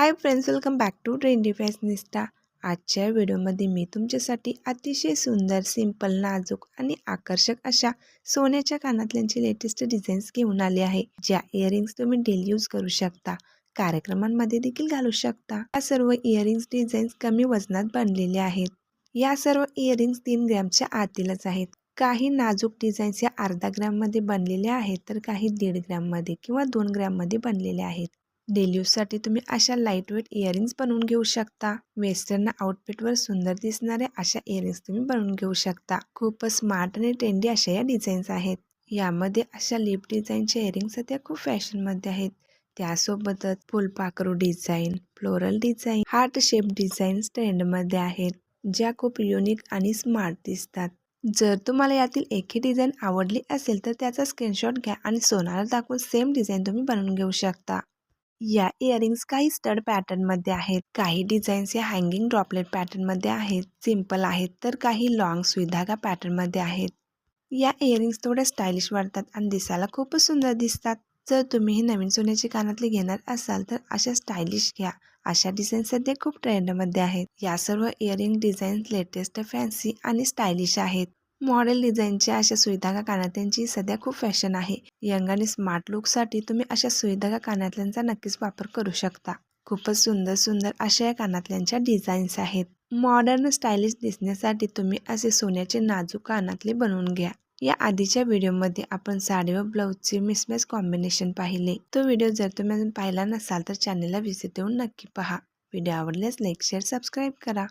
High friends, welcome back to trendy fashionista. आजच्या व्हिडिओमध्ये मी तुमच्यासाठी अतिशय सुंदर, सिंपल, नाजूक आणि आकर्षक अशा सोन्याच्या कानातल्यांची लेटेस्ट डिझाईन्स घेऊन आले आहे। ज्या इयरिंग्स तुम्ही डेली यूज करू शकता, कार्यक्रमांमध्ये देखील घालू शकता। या सर्व इयरिंग्स डिझाईन्स कमी वजनात बनलेले आहेत। या सर्व इयरिंग्स 3 ग्रॅमच्या आतीलच आहेत। काही नाजूक डिझाईन्स या अर्धा ग्रॅममध्ये बनलेले आहेत, तर काही 1.5 ग्रॅममध्ये किंवा 2 ग्रॅममध्ये बनलेले आहेत। डेली यूजसाठी तुम्ही अशा लाईट वेट इयरिंग्स बनवून घेऊ शकता। वेस्टर्न आउटफिटवर सुंदर दिसणाऱ्या अशा इयरिंग्स तुम्ही बनवून घेऊ शकता। खूप स्मार्ट आणि ट्रेंडी अशा या डिझाईन्स आहेत। यामध्ये अशा लिप डिझाईनच्या इयरिंग्स सध्या खूप फॅशनमध्ये आहेत। त्यासोबतच फुलपाखरू design, floral design, heart shape designs ट्रेंडमध्ये आहेत, ज्या खूप युनिक आणि स्मार्ट दिसतात। जर तुम्हाला यातील एकही डिझाईन आवडली असेल तर त्याचा स्क्रीनशॉट घ्या आणि सोनाला दाखवून सेम डिझाईन तुम्ही बनवून घेऊ शकता। या इयरिंग्स काही स्टड पॅटर्न मध्ये आहेत, काही डिझाईन्स या हँगिंग ड्रॉपलेट पॅटर्न मध्ये आहेत, सिंपल आहेत, तर काही लॉंग सुईधागा पॅटर्न मध्ये आहेत। या इयरिंग्स थोड्या स्टायलिश वाटतात आणि दिसायला खूपच सुंदर दिसतात। जर तुम्ही ही नवीन सोन्याची कानातली घेणार असाल तर अशा स्टायलिश घ्या। अशा डिझाईन सध्या खूप ट्रेंडमध्ये आहेत। या सर्व इयरिंग डिझाईन्स लेटेस्ट, फॅन्सी आणि स्टायलिश आहेत। मॉडेल डिझाईनच्या अशा सुईधागा कानातल्यांची सध्या खूप फॅशन आहे। यंग आणि स्मार्ट लुकसाठी तुम्ही अशा सुईधागा कानातल्यांचा नक्कीच वापर करू शकता। खूपच सुंदर सुंदर अशा या कानातल्यांच्या डिझाईन्स आहेत। मॉडर्न स्टायलिश दिसण्यासाठी तुम्ही असे सोन्याचे नाजूक कानातले बनवून घ्या। या आधीच्या व्हिडिओमध्ये आपण साडी व ब्लाऊजचे मिसमॅच कॉम्बिनेशन पाहिले। तो व्हिडिओ जर तुम्ही अजून पाहिला नसाल तर चॅनलला व्हिजिट देऊन नक्की पहा। व्हिडिओ आवडल्यास लाईक, शेअर, सबस्क्राईब करा।